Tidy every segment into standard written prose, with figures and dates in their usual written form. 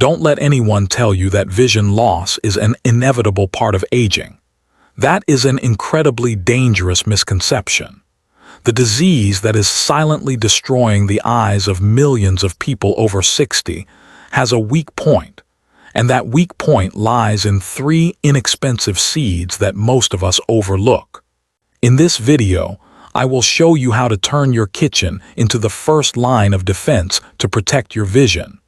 Don't let anyone tell you that vision loss is an inevitable part of aging. That is an incredibly dangerous misconception. The disease that is silently destroying the eyes of millions of people over 60 has a weak point, and that weak point lies in 3 inexpensive seeds that most of us overlook. In this video, I will show you how to turn your kitchen into the first line of defense to protect your vision.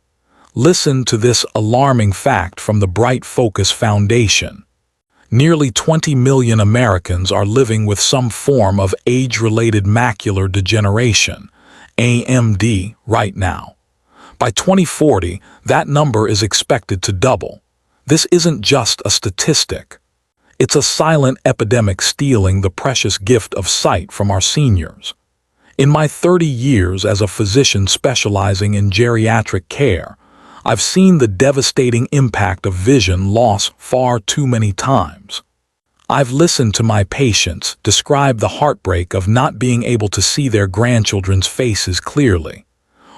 Listen to this alarming fact from the Bright Focus Foundation. Nearly 20 million Americans are living with some form of age-related macular degeneration, AMD, right now. By 2040, that number is expected to double. This isn't just a statistic. It's a silent epidemic stealing the precious gift of sight from our seniors. In my 30 years as a physician specializing in geriatric care, I've seen the devastating impact of vision loss far too many times. I've listened to my patients describe the heartbreak of not being able to see their grandchildren's faces clearly,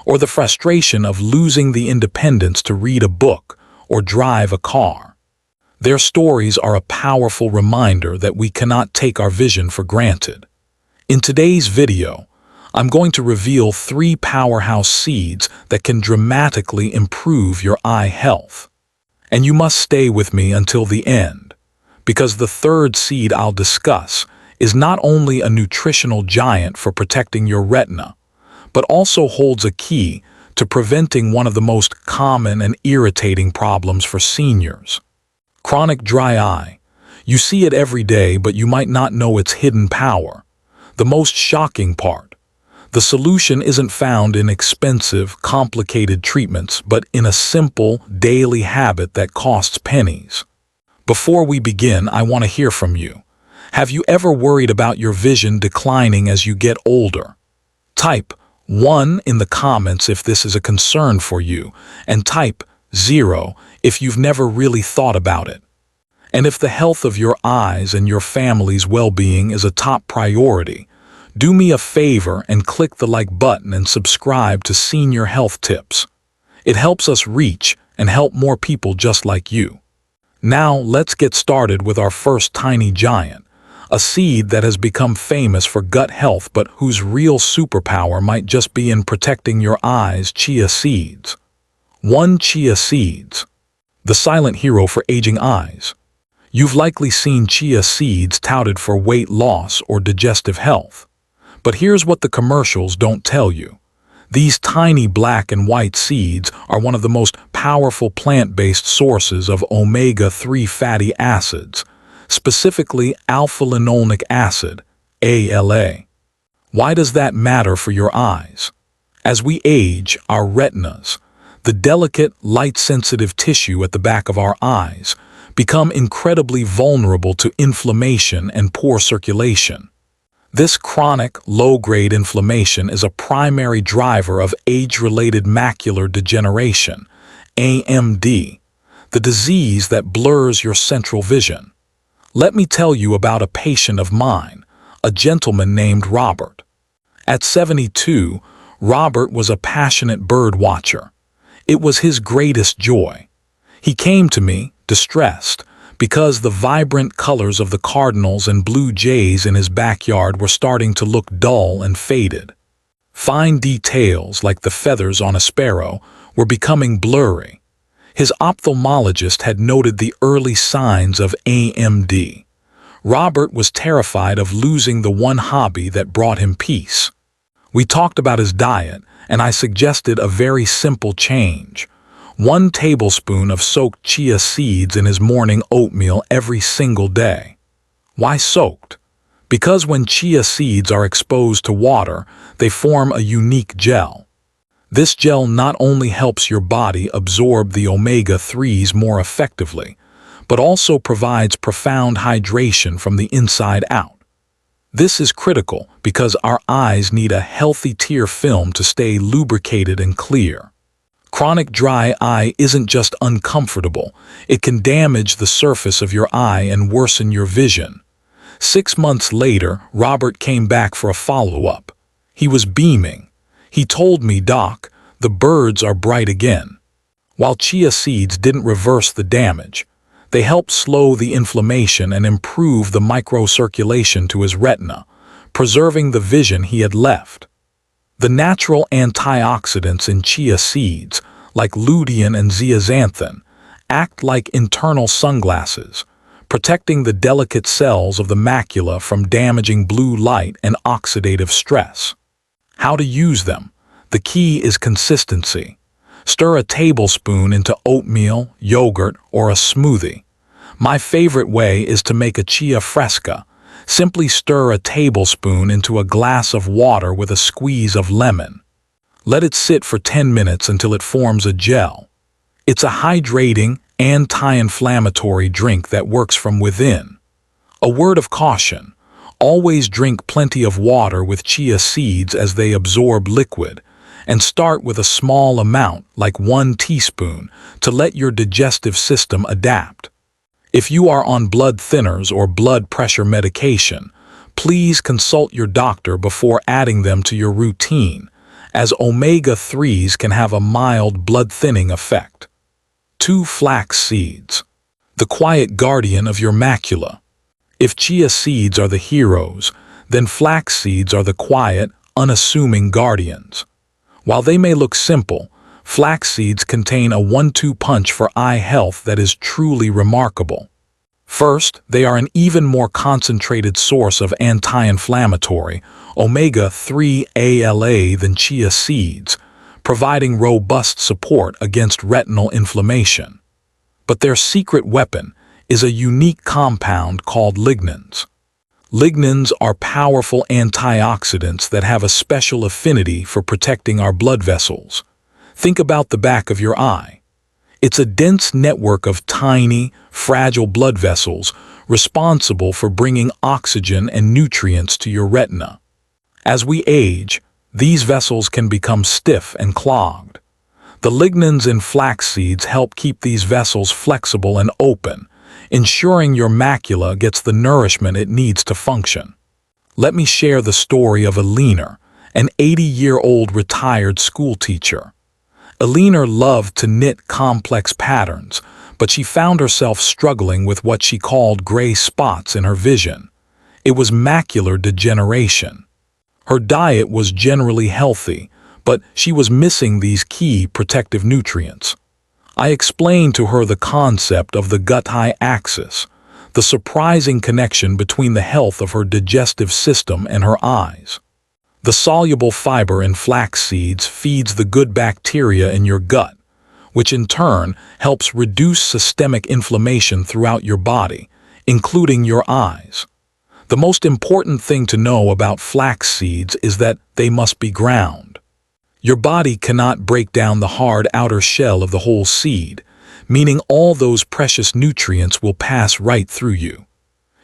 or the frustration of losing the independence to read a book or drive a car. Their stories are a powerful reminder that we cannot take our vision for granted. In today's video, I'm going to reveal 3 powerhouse seeds that can dramatically improve your eye health. And you must stay with me until the end, because the 3rd seed I'll discuss is not only a nutritional giant for protecting your retina, but also holds a key to preventing one of the most common and irritating problems for seniors: chronic dry eye. You see it every day, but you might not know its hidden power. The most shocking part: the solution isn't found in expensive, complicated treatments, but in a simple, daily habit that costs pennies. Before we begin, I want to hear from you. Have you ever worried about your vision declining as you get older? Type 1 in the comments if this is a concern for you, and type 0 if you've never really thought about it. And if the health of your eyes and your family's well-being is a top priority, do me a favor and click the like button and subscribe to Senior Health Tips. It helps us reach and help more people just like you. Now let's get started with our first tiny giant, a seed that has become famous for gut health but whose real superpower might just be in protecting your eyes: chia seeds. 1. Chia seeds, the silent hero for aging eyes. You've likely seen chia seeds touted for weight loss or digestive health. But here's what the commercials don't tell you. These tiny black and white seeds are one of the most powerful plant-based sources of omega-3 fatty acids, specifically alpha-linolenic acid, ALA. Why does that matter for your eyes? As we age, our retinas, the delicate, light-sensitive tissue at the back of our eyes, become incredibly vulnerable to inflammation and poor circulation. This chronic, low-grade inflammation is a primary driver of age-related macular degeneration, AMD, the disease that blurs your central vision. Let me tell you about a patient of mine, a gentleman named Robert. At 72, Robert was a passionate bird watcher. It was his greatest joy. He came to me, distressed, because the vibrant colors of the cardinals and blue jays in his backyard were starting to look dull and faded. Fine details, like the feathers on a sparrow, were becoming blurry. His ophthalmologist had noted the early signs of AMD. Robert was terrified of losing the one hobby that brought him peace. We talked about his diet, and I suggested a very simple change: 1 tablespoon of soaked chia seeds in his morning oatmeal every single day. Why soaked? Because when chia seeds are exposed to water, they form a unique gel. This gel not only helps your body absorb the omega-3s more effectively, but also provides profound hydration from the inside out. This is critical because our eyes need a healthy tear film to stay lubricated and clear. Chronic dry eye isn't just uncomfortable, it can damage the surface of your eye and worsen your vision. 6 months later, Robert came back for a follow-up. He was beaming. He told me, "Doc, the birds are bright again." While chia seeds didn't reverse the damage, they helped slow the inflammation and improve the microcirculation to his retina, preserving the vision he had left. The natural antioxidants in chia seeds, like lutein and zeaxanthin, act like internal sunglasses, protecting the delicate cells of the macula from damaging blue light and oxidative stress. How to use them? The key is consistency. Stir a tablespoon into oatmeal, yogurt, or a smoothie. My favorite way is to make a chia fresca. Simply stir a tablespoon into a glass of water with a squeeze of lemon. Let it sit for 10 minutes until it forms a gel. It's a hydrating, anti-inflammatory drink that works from within. A word of caution: always drink plenty of water with chia seeds as they absorb liquid, and start with a small amount, like 1 teaspoon, to let your digestive system adapt. If you are on blood thinners or blood pressure medication, please consult your doctor before adding them to your routine, as omega-3s can have a mild blood thinning effect. 2 Flax seeds, the quiet guardian of your macula. If chia seeds are the heroes, then flax seeds are the quiet, unassuming guardians. While they may look simple, flax seeds contain a 1-2 punch for eye health that is truly remarkable. First, they are an even more concentrated source of anti-inflammatory, omega-3 ALA than chia seeds, providing robust support against retinal inflammation. But their secret weapon is a unique compound called lignans. Lignans are powerful antioxidants that have a special affinity for protecting our blood vessels. Think about the back of your eye. It's a dense network of tiny, fragile blood vessels responsible for bringing oxygen and nutrients to your retina. As we age, these vessels can become stiff and clogged. The lignans in flax seeds help keep these vessels flexible and open, ensuring your macula gets the nourishment it needs to function. Let me share the story of Alina, an 80-year-old retired school teacher. Alina loved to knit complex patterns, but she found herself struggling with what she called gray spots in her vision. It was macular degeneration. Her diet was generally healthy, but she was missing these key protective nutrients. I explained to her the concept of the gut-eye axis, the surprising connection between the health of her digestive system and her eyes. The soluble fiber in flax seeds feeds the good bacteria in your gut, which in turn helps reduce systemic inflammation throughout your body, including your eyes. The most important thing to know about flax seeds is that they must be ground. Your body cannot break down the hard outer shell of the whole seed, meaning all those precious nutrients will pass right through you.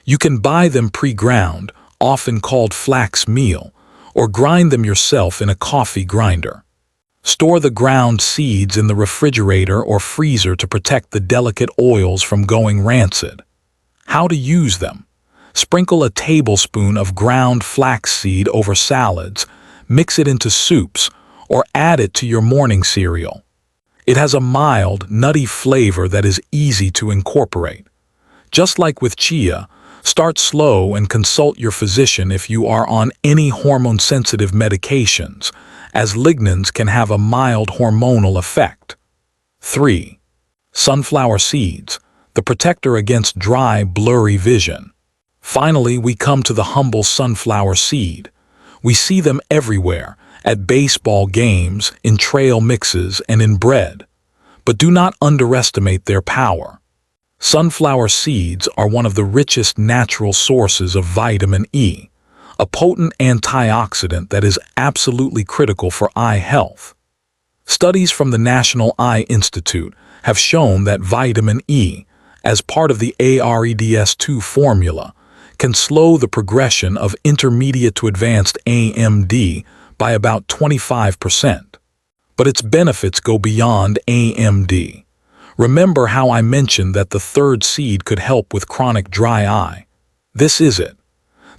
You can buy them pre-ground, often called flax meal, or grind them yourself in a coffee grinder. Store the ground seeds in the refrigerator or freezer to protect the delicate oils from going rancid. How to use them? Sprinkle a tablespoon of ground flaxseed over salads, mix it into soups, or add it to your morning cereal. It has a mild, nutty flavor that is easy to incorporate. Just like with chia, start slow and consult your physician if you are on any hormone-sensitive medications, as lignans can have a mild hormonal effect. 3. Sunflower seeds, the protector against dry, blurry vision. Finally, we come to the humble sunflower seed. We see them everywhere, at baseball games, in trail mixes, and in bread. But do not underestimate their power. Sunflower seeds are one of the richest natural sources of vitamin E, a potent antioxidant that is absolutely critical for eye health. Studies from the National Eye Institute have shown that vitamin E, as part of the AREDS2 formula, can slow the progression of intermediate to advanced AMD by about 25%. But its benefits go beyond AMD. Remember how I mentioned that the third seed could help with chronic dry eye? This is it.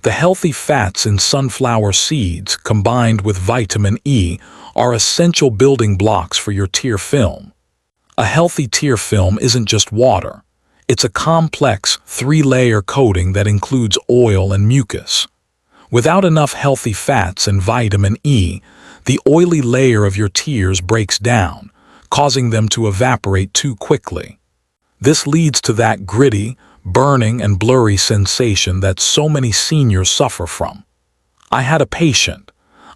The healthy fats in sunflower seeds, combined with vitamin E, are essential building blocks for your tear film. A healthy tear film isn't just water. It's a complex, three-layer coating that includes oil and mucus. Without enough healthy fats and vitamin E, the oily layer of your tears breaks down, causing them to evaporate too quickly. This leads to that gritty, burning, and blurry sensation that so many seniors suffer from. I had a patient,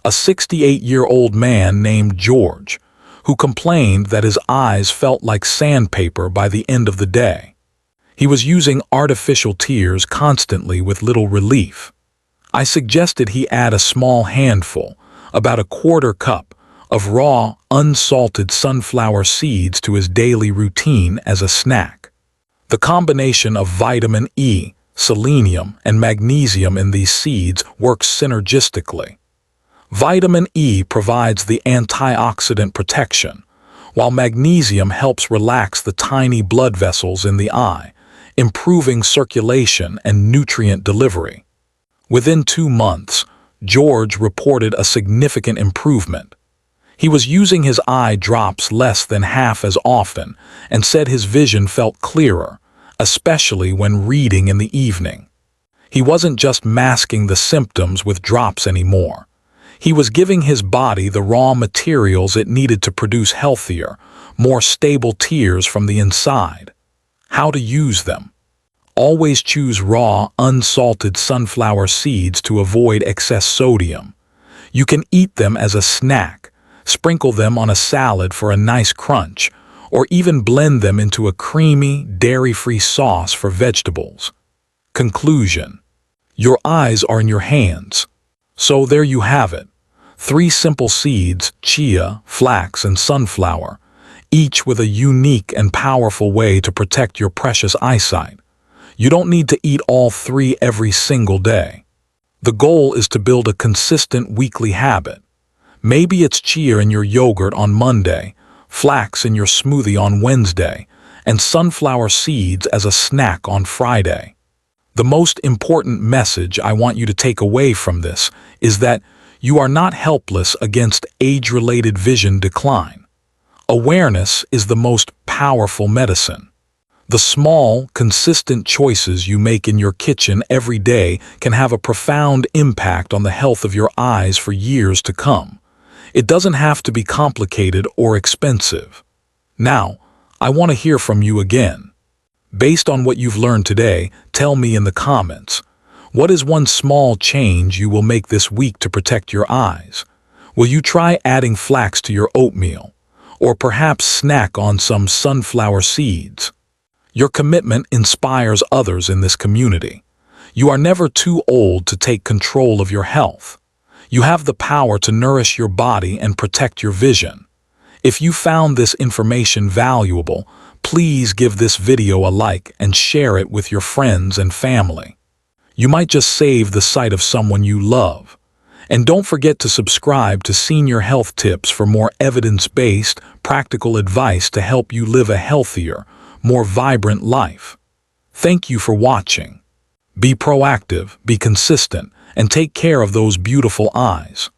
a 68-year-old man named George, who complained that his eyes felt like sandpaper by the end of the day. He was using artificial tears constantly with little relief. I suggested he add a small handful, about a quarter cup, of raw, unsalted sunflower seeds to his daily routine as a snack. The combination of vitamin E, selenium, and magnesium in these seeds works synergistically. Vitamin E provides the antioxidant protection, while magnesium helps relax the tiny blood vessels in the eye, improving circulation and nutrient delivery. Within 2 months, George reported a significant improvement. He was using his eye drops less than half as often and said his vision felt clearer, especially when reading in the evening. He wasn't just masking the symptoms with drops anymore. He was giving his body the raw materials it needed to produce healthier, more stable tears from the inside. How to use them. Always choose raw, unsalted sunflower seeds to avoid excess sodium. You can eat them as a snack, sprinkle them on a salad for a nice crunch, or even blend them into a creamy, dairy-free sauce for vegetables. Conclusion. Your eyes are in your hands. So there you have it. 3 simple seeds, chia, flax, and sunflower, each with a unique and powerful way to protect your precious eyesight. You don't need to eat all 3 every single day. The goal is to build a consistent weekly habit. Maybe it's chia in your yogurt on Monday, flax in your smoothie on Wednesday, and sunflower seeds as a snack on Friday. The most important message I want you to take away from this is that you are not helpless against age-related vision decline. Awareness is the most powerful medicine. The small, consistent choices you make in your kitchen every day can have a profound impact on the health of your eyes for years to come. It doesn't have to be complicated or expensive. Now, I want to hear from you again. Based on what you've learned today, tell me in the comments. What is one small change you will make this week to protect your eyes? Will you try adding flax to your oatmeal? Or perhaps snack on some sunflower seeds? Your commitment inspires others in this community. You are never too old to take control of your health. You have the power to nourish your body and protect your vision. If you found this information valuable, please give this video a like and share it with your friends and family. You might just save the sight of someone you love. And don't forget to subscribe to Senior Health Tips for more evidence-based, practical advice to help you live a healthier, more vibrant life. Thank you for watching. Be proactive, be consistent, and take care of those beautiful eyes.